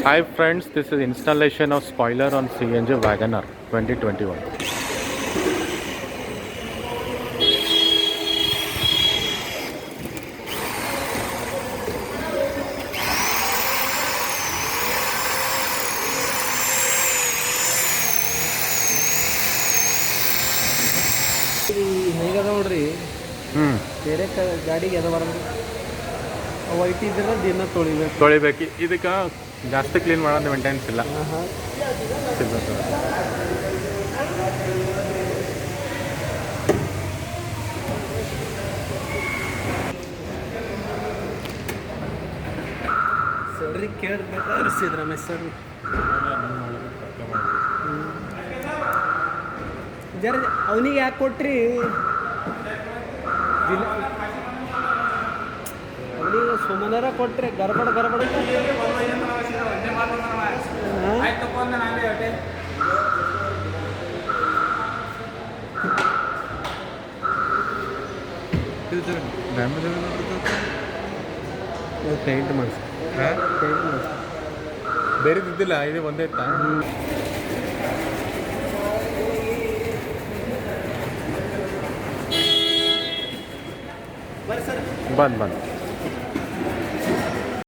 Hi friends, this is installation of spoiler on CNG Wagoner 2021. ಹೇಗದ ನೋಡ್ರಿ ಬೇರೆ ಗಾಡಿಗೆ ಎದ ಬರೋದು ವೈಟ್ ಇದ್ರೆ ದಿನ ತೊಳಿಬೇಕು ಇದಕ್ಕೆ ಜಾಸ್ತಿ ಕ್ಲೀನ್ ಮಾಡೋದು ಮೇಂಟೆನೆನ್ಸ್ ಇಲ್ಲ. ಸರಿ ಕೇಳಬೇಕಾದ್ರೆ ಸಿದ್ದರಾಮಯ್ಯ ಸರ್ ಜರ ಅವನಿಗೆ ಯಾಕೆ ಕೊಟ್ರಿ ಅವನಿಗೆ ಸುಮ್ಮನಾರ ಕೊಟ್ರಿ ಗರ್ಬಡ ಪೇಂಟ್ ಮಾಡಿಸಿ ಬೇರೆದಿದ್ದಿಲ್ಲ, ಇದು ಒಂದೇ ಇತ್ತಾ? ಬಂದ್